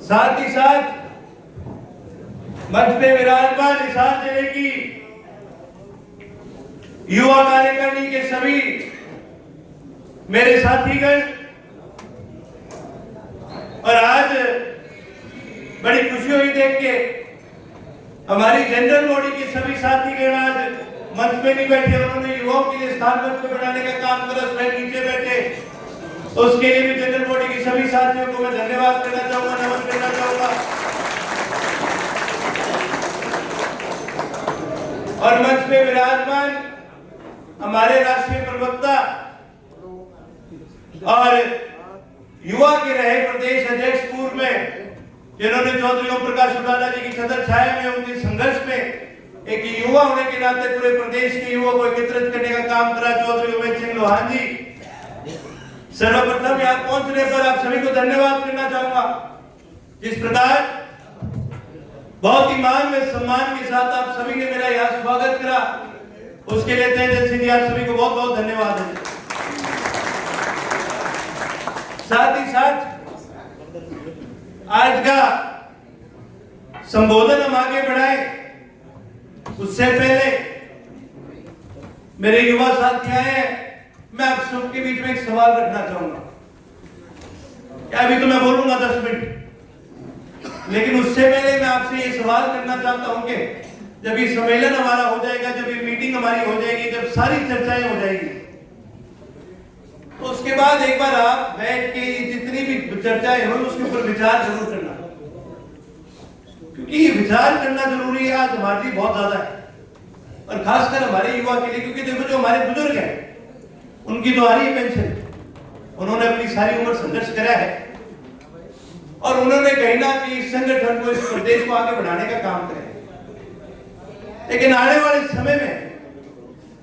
साथ ही साथ मंच पे विराजमान हिसार जिले की युवा कार्यकारिणी के सभी मेरे साथीगण, और आज बड़ी खुशी हुई देख के हमारी जनरल बॉडी के सभी साथीगण आज मंच पे नहीं बैठे, उन्होंने युवाओं के लिए स्थान मंच पे बनाने का काम करा, स्वयं नीचे बैठे। उसके लिए भी जनरल बॉडी के सभी साथियों को मैं धन्यवाद करना चाहूंगा, नमन करना चाहूंगा। और मंच पे विराजमान हमारे राष्ट्रीय प्रवक्ता और युवा के रहे प्रदेश अध्यक्ष पूर्व में, जिन्होंने चौधरी ओम प्रकाश चौटाला जी की सदर छाया में उनके संघर्ष में एक युवा होने के नाते पूरे प्रदेश के युवा को एकत्रित करने का काम करा, चौधरी उमेश सिंह लोहान जी। सर्वप्रथम यहाँ पहुंचने पर आप सभी को धन्यवाद करना चाहूंगा। जिस प्रकार बहुत ही मान व सम्मान के साथ आप सभी ने मेरा यहाँ स्वागत करा, उसके लिए तहे दिल से जी आप सभी को बहुत बहुत धन्यवाद है। साथ ही साथ आज का संबोधन हम आगे बढ़ाए उससे पहले मेरे युवा साथी आए हैं, मैं आप सबके बीच में एक सवाल रखना चाहूंगा। क्या अभी तो मैं बोलूंगा 10 मिनट, लेकिन उससे पहले मैं आपसे ये सवाल करना चाहता हूं कि जब ये सम्मेलन हमारा हो जाएगा, जब ये मीटिंग हमारी हो जाएगी, जब सारी चर्चाएं हो जाएगी, तो उसके बाद एक बार आप बैठ के जितनी भी चर्चाएं हो उसके ऊपर विचार जरूर करना, क्योंकि ये विचार करना जरूरी है। आज हमारे लिए बहुत ज्यादा है, और खासकर हमारे युवा के लिए, क्योंकि देखो जो हमारे बुजुर्ग हैं उनकी तो आ रही है पेंशन, उन्होंने अपनी सारी उम्र संघर्ष करा है और उन्होंने कहीं ना कहीं इस संगठन को, इस प्रदेश को आगे बढ़ाने का काम करें। लेकिन आने वाले समय में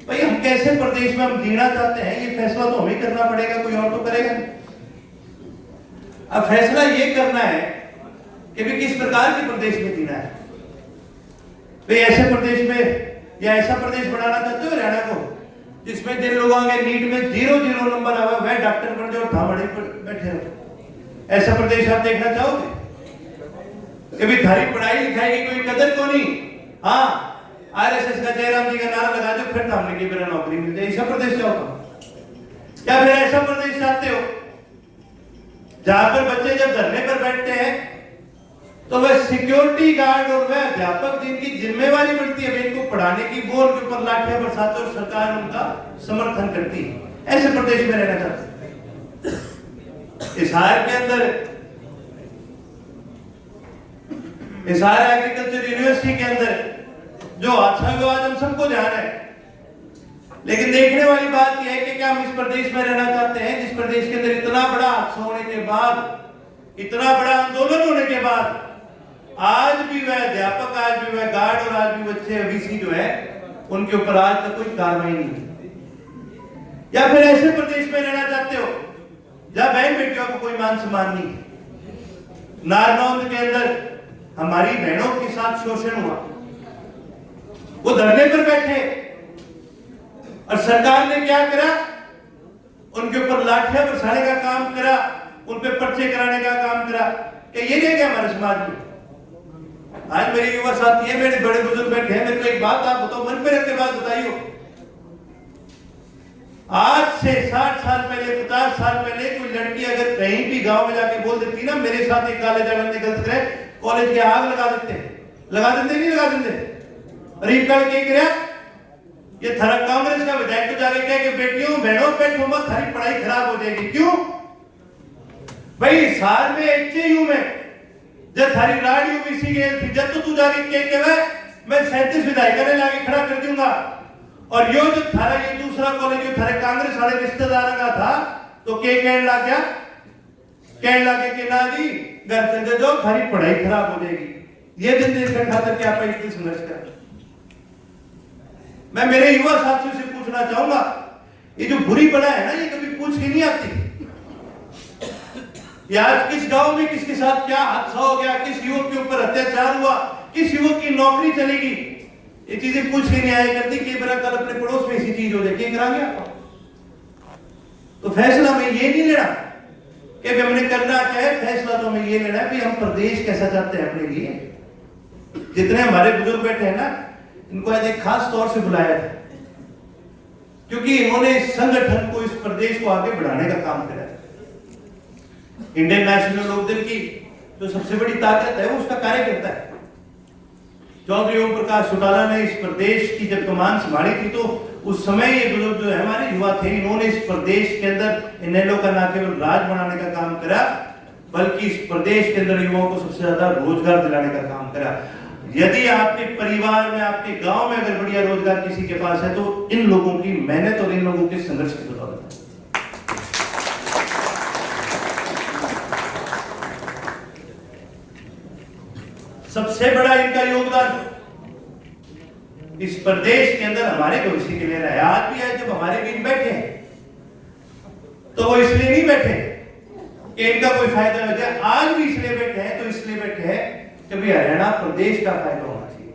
भाई हम कैसे प्रदेश में हम जीना चाहते हैं, ये फैसला तो हमें करना पड़ेगा, कोई और तो करेगा नहीं। अब फैसला ये करना है कि भी किस प्रकार के प्रदेश में जीना है। भाई ऐसे प्रदेश में या ऐसा प्रदेश बनाना चाहते हो हरियाणा को जिसमें जिन लोगों के नीट में 0 नंबर आवा वह डॉक्टर बन जाओ, ठामड़े पर बैठे हो, ऐसा प्रदेश आप देखना चाहोगे? कभी थारी पढ़ाई लिखाई की कोई कदर को नहीं, हाँ आरएसएस का जयराम जी का नारा लगा दो फिर सामने की मेरा नौकरी मिल जाए, ऐसा प्रदेश चाहते? या फिर ऐसा प्रदेश चाहते हो जहां पर बच्चे जब धरने पर बैठते हैं तो वह सिक्योरिटी गार्ड और वह अध्यापक जिनकी जिम्मेवारी बढ़ती है इनको पढ़ाने की, वो उनके ऊपर लाठियां बरसाते और सरकार उनका समर्थन करती है, ऐसे प्रदेश में रहना चाहते हैं। हिसार के अंदर, हिसार एग्रीकल्चर यूनिवर्सिटी के अंदर जो अच्छा हुआ आज हम सबको ध्यान है, लेकिन देखने वाली बात यह है कि क्या हम इस प्रदेश में रहना चाहते हैं जिस प्रदेश के अंदर इतना बड़ा हादसा होने के बाद, इतना बड़ा आंदोलन होने के बाद आज भी वह अध्यापक, आज भी वह गार्ड और आज भी बच्चे ओबीसी जो है उनके ऊपर आज तक कोई कार्रवाई नहीं। या फिर ऐसे प्रदेश में रहना चाहते हो जहां बहन बेटियों को कोई मान सम्मान नहीं। नारनौंद के अंदर हमारी बहनों के साथ शोषण हुआ, वो धरने पर बैठे और सरकार ने क्या करा, उनके ऊपर लाठियां बरसाने का काम करा, उन पे पर्चे कराने का काम करा। क्या ये नहीं क्या हमारे समाज में? आज मेरे युवा साथी है, मेरे बड़े बुजुर्ग बैठे हैं, मेरे को एक बात आप बताओ, मन पे रखते बात बताइए। आज से 60 साल पहले, 50 साल पहले कोई लड़की अगर कहीं भी गांव में जाके बोल देती ना मेरे साथ एक कॉलेज अगर गलत करे, कॉलेज के आग लगा देते, लगा देते नहीं लगा देते। रीप कर के गिरा ये थारा कांग्रेस का विधायक तो जाके कहे कि बेटियों बहनों बैठो मत, थारी पढ़ाई खराब हो जाएगी। क्यों भाई? साल में एचयू में जब थारी राड यूबीसी गेल थी, जब तो तू जाके कहे मैं 37 विधायक ने लाके खड़ा कर दूंगा, और यो जो थारा ये दूसरा कॉलेज जो थारे कांग्रेस वाले रिश्तेदार का था तो के कहने लग गया, कहने लगे कि ना जी घर चले जाओ, थारी पढ़ाई खराब हो जाएगी। ये दिन देश का खातर क्या आप इतनी संघर्ष कर। मैं मेरे युवा साथियों से पूछना चाहूंगा, ये जो बुरी बला है ना, ये कभी पूछ के नहीं आती। आज किस गांव में किसके साथ क्या हादसा हो गया, किस युवक के ऊपर अत्याचार हुआ, किस युवक की नौकरी चलेगी, ये चीजें पूछ के नहीं आया करती कि मेरा कल अपने पड़ोस में ऐसी चीज हो जाए, क्या करांगे आप? तो फैसला मैं ये नहीं लेना कि हमने करना क्या है, फैसला तो हमें ये लेना है कि हम प्रदेश कैसा चाहते हैं अपने लिए। जितने हमारे बुजुर्ग बैठे हैं ना, इनको आज एक खास तौर से बुलाया था क्योंकि इन्होंने इस संगठन को, इस प्रदेश को आगे बढ़ाने का काम करा। इंडियन नेशनल लोकदल की जो सबसे बड़ी ताकत है वो उसका कार्य करता है। चौधरी ओम प्रकाश चौटाला ने इस प्रदेश की जब कमान संभाली थी तो उस समय ये बुजुर्ग जो है हमारे युवा थे, इन्होंने इस प्रदेश के अंदर इनेलो का ना केवल राज बनाने का काम करा बल्कि इस प्रदेश के अंदर युवाओं को सबसे ज्यादा रोजगार दिलाने का काम करा। यदि आपके परिवार में, आपके गांव में अगर बढ़िया रोजगार किसी के पास है तो इन लोगों की मेहनत और इन लोगों के संघर्ष की बदौलत है। सबसे बड़ा इनका योगदान इस प्रदेश के अंदर हमारे भविष्य के लिए रहा है। आज भी है जब हमारे बीच बैठे हैं तो वो इसलिए नहीं बैठे कि इनका कोई फायदा हो जाए, आज भी इसलिए बैठे हैं तो इसलिए बैठे हैं कि भाई हरियाणा प्रदेश का फायदा होना चाहिए।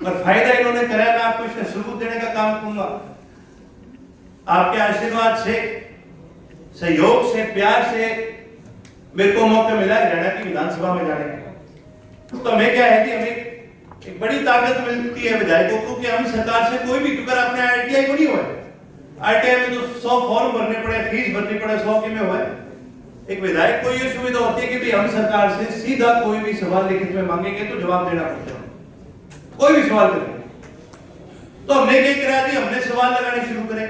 और फायदा इन्होंने करा, मैं आपको इसका सबूत देने का काम करूंगा। आपके आशीर्वाद से, सहयोग से, प्यार से मेरे को मौका मिला हरियाणा की विधानसभा में जाने का। तो हमें क्या है कि हमें एक बड़ी ताकत मिलती है विधायकों को कि हम सरकार से कोई भी, क्योंकि अपने आईटीआई को नहीं हुआ है, आईटीआई में तो 100 फॉर्म भरने पड़े, फीस भरनी पड़े, 100 के में हुआ है। एक विधायक को ये सुविधा होती है कि भी हम सरकार से सीधा कोई भी सवाल लिखित में मांगेंगे तो जवाब देना पड़ता है, कोई भी सवाल करेंगे। तो हमने क्या करा दिया, हमने सवाल लगाने शुरू करे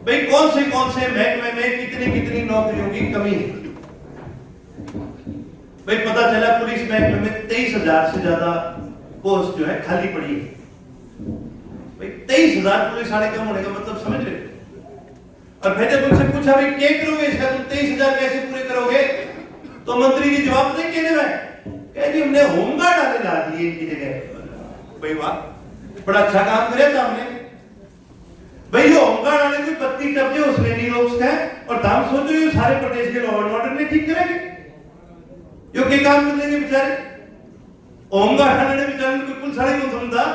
भाई कौन से महकमे में कितनी कितनी नौकरियों की कमी है। भाई पता चला पुलिस महकमे में 23,000 से ज्यादा पोस्ट जो है खाली पड़ी है। भाई 23,000 पुलिस वाले कम होने का मतलब समझ रहे। और फिर जब उनसे पूछा भाई क्या करोगे इसका, तुम 23,000 कैसे पूरे करोगे, तो मंत्री जी जवाब दें कहने में कह जी हमने होमगार्ड वाले ला दिए इनकी जगह। भाई वाह, बड़ा अच्छा काम करे था हमने। भाई ये होमगार्ड वाले कोई बत्ती टप जाए उसने नहीं रोक सका है, और हम सोचो ये सारे प्रदेश के लॉ एंड ऑर्डर ने ठीक करेंगे, यो क्या काम कर लेंगे बेचारे। होमगार्ड वाले ने बेचारे कोई पुलिस वाले को समझा।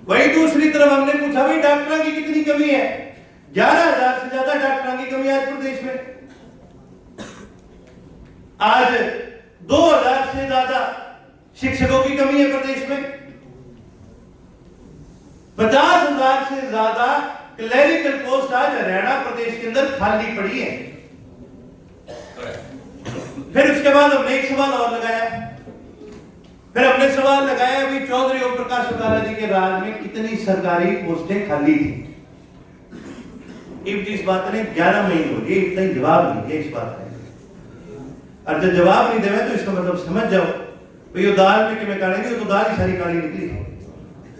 वही दूसरी तरफ हमने पूछा भाई डॉक्टरों की कितनी कमी है, 11,000 से ज्यादा डॉक्टरों की कमी आज प्रदेश में। आज 2,000 से ज्यादा शिक्षकों की कमी है प्रदेश में। 50,000 से ज्यादा क्लरिकल पोस्ट आज हरियाणा प्रदेश के अंदर खाली पड़ी है। फिर उसके बाद हमने एक सवाल और लगाया, फिर हमने सवाल लगाया भी चौधरी ओम प्रकाश चौटाला जी के राज में कितनी सरकारी पोस्टें खाली थी। इस बात ने 11 महीने हो गए, इतना ही जवाब नहीं दिया इस बात ने। और जब जवाब नहीं देवे तो इसका मतलब समझ जाओ भाई ये दाल में कि मैं काढ़ेंगे तो दाल ही सारी काली निकली,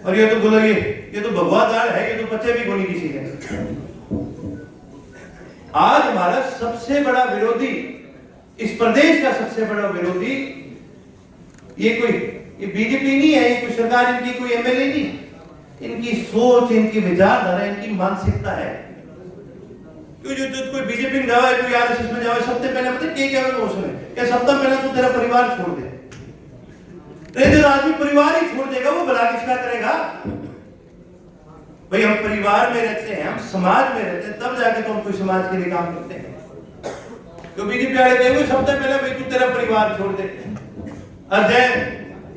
और ये तो बोलो ये तो भगवा दाल है, ये तो पचे भी कोनी किसी के। आज हमारा सबसे बड़ा विरोधी, इस प्रदेश का सबसे बड़ा विरोधी ये बीजेपी नहीं है, ये कोई सरकार, इनकी कोई एमएलए नहीं, इनकी सोच, इनकी विचारधारा, इनकी मानसिकता है। क्यों जो कोई बीजेपी में जाए, कोई आरएसएस में जाए, सबसे पहले पता है क्या वो उसमें क्या सबसे पहले तो तेरा परिवार छोड़ दे। जो आदमी परिवार ही छोड़ देगा वो भला किसका करेगा। भाई हम परिवार में रहते हैं, हम समाज में रहते हैं, तब जाके तो हम कोई समाज के लिए काम करते हैं। तो बीजेपी वाले कहेंगे सबसे पहले भाई तू तेरा परिवार छोड़ दे। अजय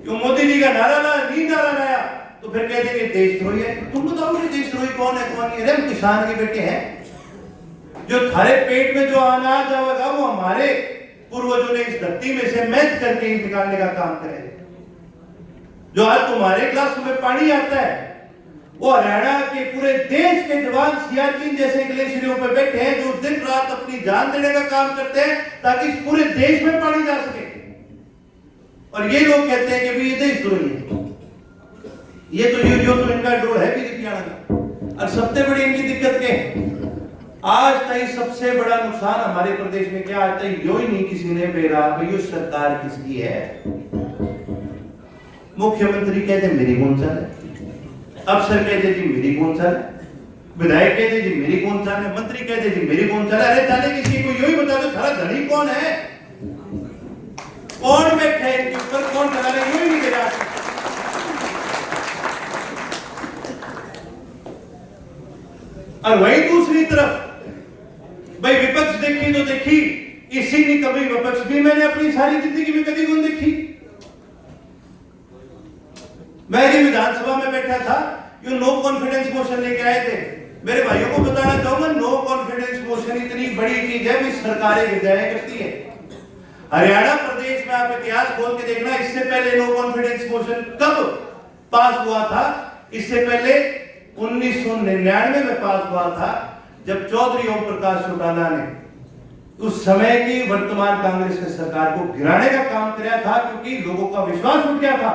क्यों मोदी जी का नारा लाया तो फिर कह देंगे देशद्रोही है। तुम बताओ कि देशद्रोही कौन है कौन नहीं है। हम किसान के बेटे हैं, जो थारे पेट में जो अनाज आएगा वो हमारे पूर्वजों ने इस धरती में से मेहनत करके निकालने का काम करे। जो आज तुम्हारे ग्लास में पानी आता है वो हरियाणा के पूरे देश के जवान सियाचिन जैसे ग्लेशियरों पे बैठे हैं, जो दिन रात अपनी जान देने का काम करते हैं ताकि इस पूरे देश में पानी जा सके। और ये लोग कहते हैं कि भी ये देशद्रोही है। ये तो इनका डोर है बीजेपी का। और सबसे बड़ी इनकी दिक्कत क्या है, आज तक सबसे बड़ा नुकसान हमारे प्रदेश में क्या, आज तक यो ही नहीं किसी ने बेरा भाई सरकार किसकी है। मुख्यमंत्री कहते मेरी कौन सा है, अफसर कहते जी मेरी कौन सा है, विधायक कहते जी मेरी कौन सा है, मंत्री कहते जी मेरी कौन सा है। अरे जाने किसी को यही बता दो थारा धनी कौन है, कौन बैठा है इनके ऊपर, कौन चला रहा है, यही नहीं कह। और वही दूसरी तरफ भाई विपक्ष देखी तो देखी, इसी ने कभी विपक्ष भी मैंने अपनी सारी जिंदगी में कभी कौन देखी। मैं भी विधानसभा में बैठा था, ये नो कॉन्फिडेंस मोशन लेके आए थे। मेरे भाइयों को बताना चाहूंगा, नो कॉन्फिडेंस मोशन इतनी बड़ी चीज है कि सरकारें विधायक करती है। हरियाणा प्रदेश में आप इतिहास खोल के देखना, इससे पहले नो कॉन्फिडेंस मोशन कब पास हुआ था? इससे पहले 1999 में पास हुआ था, जब चौधरी ओम प्रकाश चौटाला ने उस समय की वर्तमान कांग्रेस की सरकार को गिराने का काम किया था, क्योंकि लोगों का विश्वास उठ गया था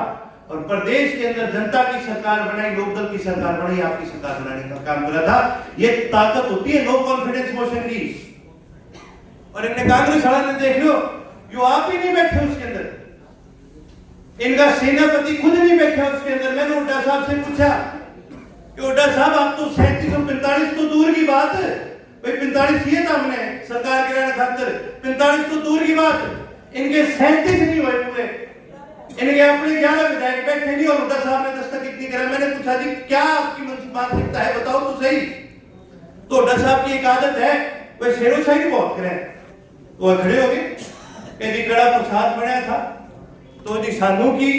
और प्रदेश के अंदर जनता की सरकार बनाई, लोकदल की सरकार बनाई, आपकी सरकार बनाने का काम करा था। ये ताकत होती है नो कॉन्फिडेंस मोशन की। और इनने कांग्रेस वाला ने देख लो, जो आप ही नहीं बैठे उसके अंदर, इनका सेनापति खुद नहीं बैठा उसके अंदर। मैंने हुड्डा साहब से पूछा कि हुड्डा साहब आप तो 3745 तो दूर की बात, भाई 45 ये था हमने सरकार गिराने खातिर, 45 तो दूर की बात, इनके 37 नहीं हुए पूरे। इनके अपने 11 विधायक बैठे नहीं और हुड्डा साहब ने दस्तक इतनी करा। मैंने पूछा जी क्या आपकी मानसिकता है, बताओ तो सही। तो हुड्डा साहब की एक आदत है, वह शेरोशायरी बहुत करें। तो खड़े हो गए, कह दी कड़ा प्रसाद बनाया था तो जी सानू की,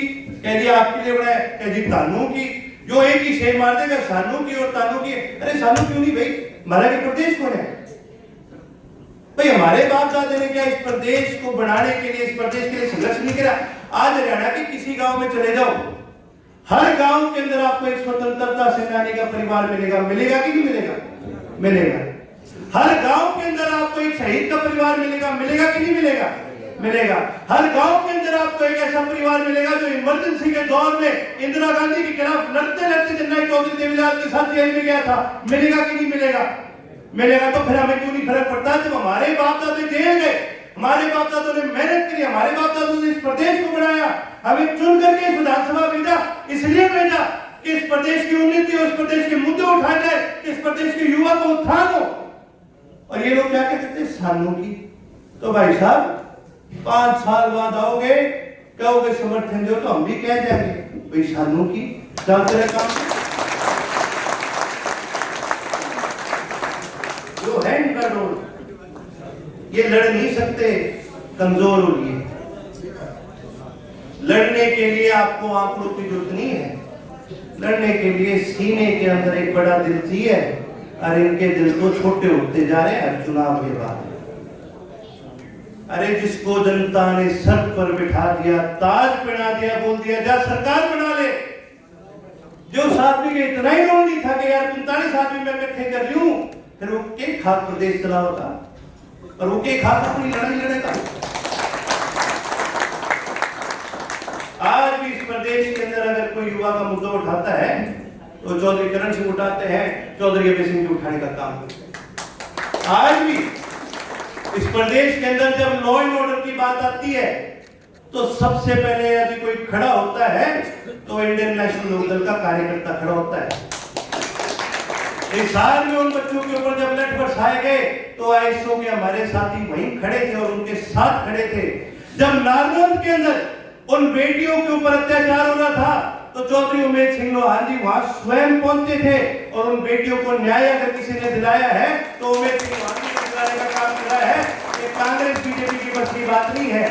कह दी आपके लिए बनाया, कह दी तानू की, जो एक ही शेर मार देगा सानू की और तानू की। अरे सानू क्यों नहीं भाई, हमारा के प्रदेश कौन है भाई? हमारे बाप दादे ने क्या इस प्रदेश को बनाने के लिए, इस प्रदेश के लिए संघर्ष नहीं करा? आज हरियाणा के किसी गांव में चले जाओ, हर गांव के अंदर आपको एक स्वतंत्रता सेनानी का परिवार मिलेगा। मिलेगा कि नहीं मिलेगा? मिलेगा। हर गांव के अंदर आपको एक शहीद का परिवार मिलेगा। मिलेगा कि नहीं मिलेगा? मिलेगा। हर गांव के अंदर आपको एक ऐसा परिवार मिलेगा जो इमरजेंसी के दौर में इंदिरा गांधी के खिलाफ लड़ते लड़ते चेन्नई चौधरी देवीलाल के साथ जेल में गया था। मिलेगा कि नहीं मिलेगा? मिलेगा। तो फिर हमें क्यों नहीं फर्क पड़ता? जब हमारे बाप दादे जेल गए, हमारे बाप दादों ने मेहनत करी, हमारे बाप दादों ने इस प्रदेश को बनाया, हमें चुन करके इस विधानसभा भेजा, इसलिए भेजा कि इस प्रदेश की उन्नति और इस प्रदेश के मुद्दे उठाए जाए, कि इस प्रदेश के युवा को उत्थान हो। और ये लोग क्या कहते थे? सानू की। तो भाई साहब 5 साल बाद आओगे, कहोगे समर्थन दो, तो हम भी कह जाएंगे भाई सानू की, चलते रहे काम। जो है इनका रोल, ये लड़ नहीं सकते, कमजोर हो लिए। लड़ने के लिए आपको आंकड़ों की जरूरत नहीं है, लड़ने के लिए सीने के अंदर एक बड़ा दिल चाहिए, और इनके दिल तो छोटे होते जा रहे हैं चुनाव के बाद। अरे जिसको जनता ने सर पर बिठा दिया, ताज पहना दिया, बोल दिया जा सरकार बना ले। जो आदमी के इतना ही रोल नहीं था कि यार 45 आदमी मैं इकट्ठे कर लूं, फिर वो के खाक प्रदेश चला होता, और वो के खाक अपनी लड़ाई लड़ेगा। आज भी इस प्रदेश के अंदर अगर कोई युवा का मुद्दा उठाता है तो चौधरी करण सिंह उठाते हैं, चौधरी अभय सिंह उठाने का काम करते हैं। आज भी इस प्रदेश के अंदर जब लॉ एंड ऑर्डर की बात आती है तो सबसे पहले यदि कोई खड़ा होता है तो इंडियन नेशनल लोकदल का कार्यकर्ता खड़ा होता है। इस साल में उन बच्चों के ऊपर जब नेट बरसाए गए तो आईएसओ के हमारे साथी वहीं खड़े थे और उनके साथ खड़े थे। जब नारनौल के अंदर उन बेटियों के ऊपर अत्याचार हो रहा था तो चौधरी उमेश सिंह लोहान जी वहां स्वयं पहुंचे थे और उन बेटियों को न्याय अगर किसी ने दिलाया है तो उमेश सिंह लोहान जी ने दिलाने का काम किया है। ये कांग्रेस बीजेपी की बस की बात नहीं है।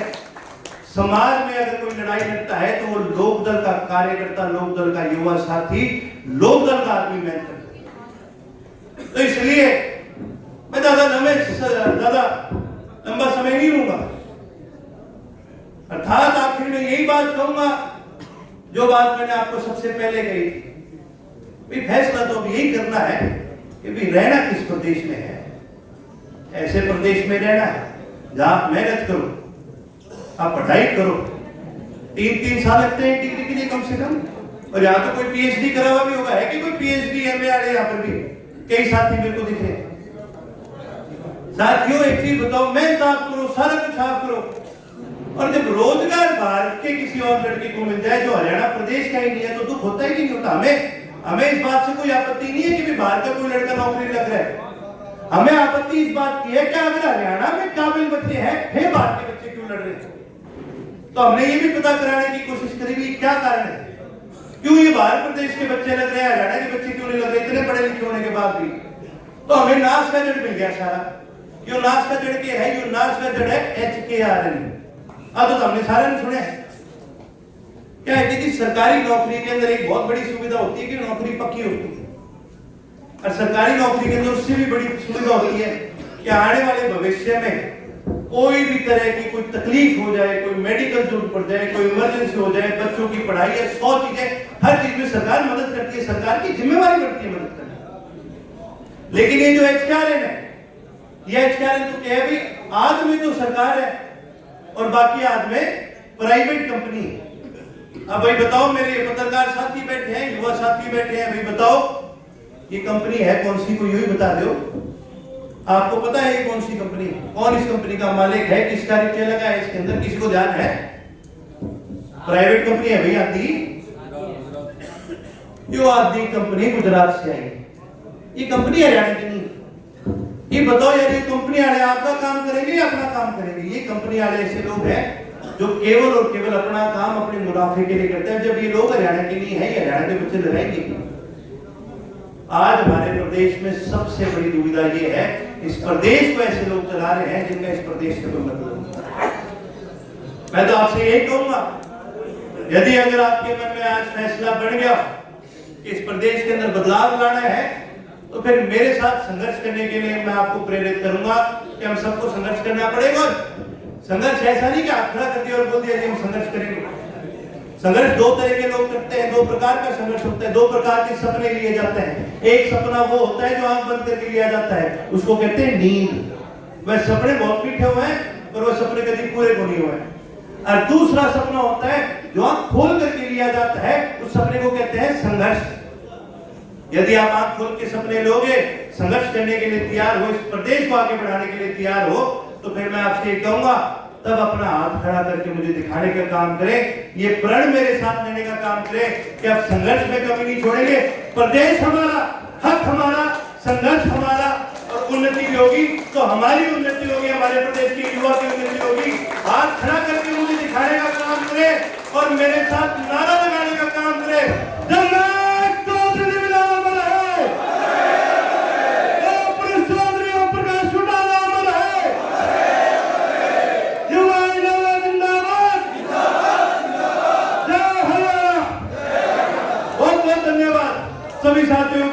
समाज में अगर कोई लड़ाई लड़ता है तो वो लोकदल का कार्यकर्ता, लोकदल का युवा साथी, लोकदल का आदमी मेहनत करता है। तो इसलिए मैं ज्यादा लंबा समय नहीं लूंगा। अर्थात आखिर में यही बात कहूंगा जो बात मैंने आपको सबसे पहले कही थी। फैसला तो अब यही करना है कि भी रहना किस प्रदेश में है। ऐसे प्रदेश में रहना है जहां आप मेहनत करो, आप पढ़ाई करो, 3-3 साल लगते हैं डिग्री के लिए कम से कम। और यहाँ तो कोई पीएचडी करा हुआ भी होगा, है कि कोई पीएचडी एमए वाले यहाँ पर भी कई साथी मेरे को दिख रहे हैं। साथियों एक चीज बताओ, मेहनत आप करो, सारा कुछ आप करो, और जब रोजगार बाहर के किसी और लड़के को मिल जाए जो हरियाणा प्रदेश का ही नहीं है तो दुख होता है कि नहीं होता? हमें इस बात से कोई आपत्ति नहीं है कि भी बाहर का कोई लड़का नौकरी लग रहा है। हमें आपत्ति इस बात की है कि अगर हरियाणा में काबिल बच्चे हैं फिर बाहर के बच्चे क्यों लड़ रहे हैं? तो हमने ये भी पता कराने की कोशिश करी भी क्या कारण है, क्यों ये बाहर प्रदेश के बच्चे लग रहे हैं, हरियाणा के बच्चे क्यों नहीं लग रहे इतने पढ़े लिखे होने के बाद भी? तो हमें नाश का जड़ मिल गया सारा। यो नाश का जड़ के है, यो नाश का जड़ है HKRN। तो हमने सारे ने सुने क्या है कि सरकारी नौकरी के अंदर एक बहुत बड़ी सुविधा होती है कि नौकरी पक्की होती है, और सरकारी नौकरी के अंदर उससे भी बड़ी सुविधा होती है कि आने वाले भविष्य में कोई भी तरह की कोई तकलीफ हो जाए, कोई मेडिकल जरूरत पड़ जाए, कोई इमरजेंसी हो जाए, बच्चों की पढ़ाई है, 100 चीजें, हर चीज में सरकार मदद करती है, सरकार की जिम्मेवारी बनती है मदद करना। लेकिन ये जो HKRN है, ये HKRN तो क्या है भाई, आध में तो सरकार है और बाकी आध में प्राइवेट कंपनी है। अब भाई बताओ, मेरे पत्रकार साथी बैठे हैं, युवा साथी बैठे हैं, भाई बताओ ये कंपनी है कौन सी, को यही बता दो। आपको पता है ये कौन सी कंपनी, कौन इस कंपनी का मालिक है, किसका रिटेल लगा है इसके अंदर, किसी को ध्यान है? प्राइवेट कंपनी है भैया। आदि यो आदि कंपनी गुजरात से आई, ये कंपनी हरियाणा की नहीं। ये बताओ यार, ये कंपनी वाले आपका काम करेंगे या अपना काम करेंगे? ये कंपनी वाले ऐसे लोग हैं जो केवल और केवल अपना काम अपने मुनाफे के लिए करते हैं। जब ये लोग हरियाणा के नहीं है, हरियाणा के बच्चे लगाएंगे। आज हमारे प्रदेश में सबसे बड़ी दुविधा ये है, इस प्रदेश को ऐसे लोग चला रहे हैं जिनका इस प्रदेश से कोई मतलब नहीं। मैं तो आपसे यही कहूंगा, यदि अगर आपके मन में आज फैसला बन गया कि इस प्रदेश के अंदर बदलाव लाना है, तो फिर मेरे साथ संघर्ष करने के लिए मैं आपको प्रेरित करूंगा कि हम सबको संघर्ष करना पड़ेगा। संघर्ष ऐसा नहीं कि आप खड़ा कर दिया और बोल दिया कि हम संघर्ष करेंगे। संघर्ष दो तरह के लोग करते हैं, दो प्रकार का संघर्ष होता है, दो प्रकार के सपने लिए जाते हैं। एक सपना वो होता है जो आंख बंद करके लिया जाता है, उसको कहते हैं नींद। वह सपने बहुत मीठे हुए हैं पर वह सपने कभी पूरे को नहीं हुए। और दूसरा सपना होता है जो आंख खोल करके लिया जाता है, उस सपने को कहते हैं संघर्ष। यदि आप आंख खोल के सपने लोगे, संघर्ष करने के लिए तैयार हो, इस प्रदेश को आगे बढ़ाने के लिए तैयार हो, तो फिर मैं आपसे ये कहूंगा, तब अपना हाथ खड़ा करके मुझे दिखाने का काम करें, ये प्रण मेरे साथ लेने का काम करें कि अब संघर्ष में कमी नहीं छोड़ेंगे। प्रदेश हमारा, हक हमारा, संघर्ष हमारा, और उन्नति होगी तो हमारी उन्नति होगी, हमारे प्रदेश के युवा की उन्नति होगी। हाथ खड़ा करके मुझे दिखाने का काम करें और मेरे साथ नारा लगाने का काम करें। सभी साथियों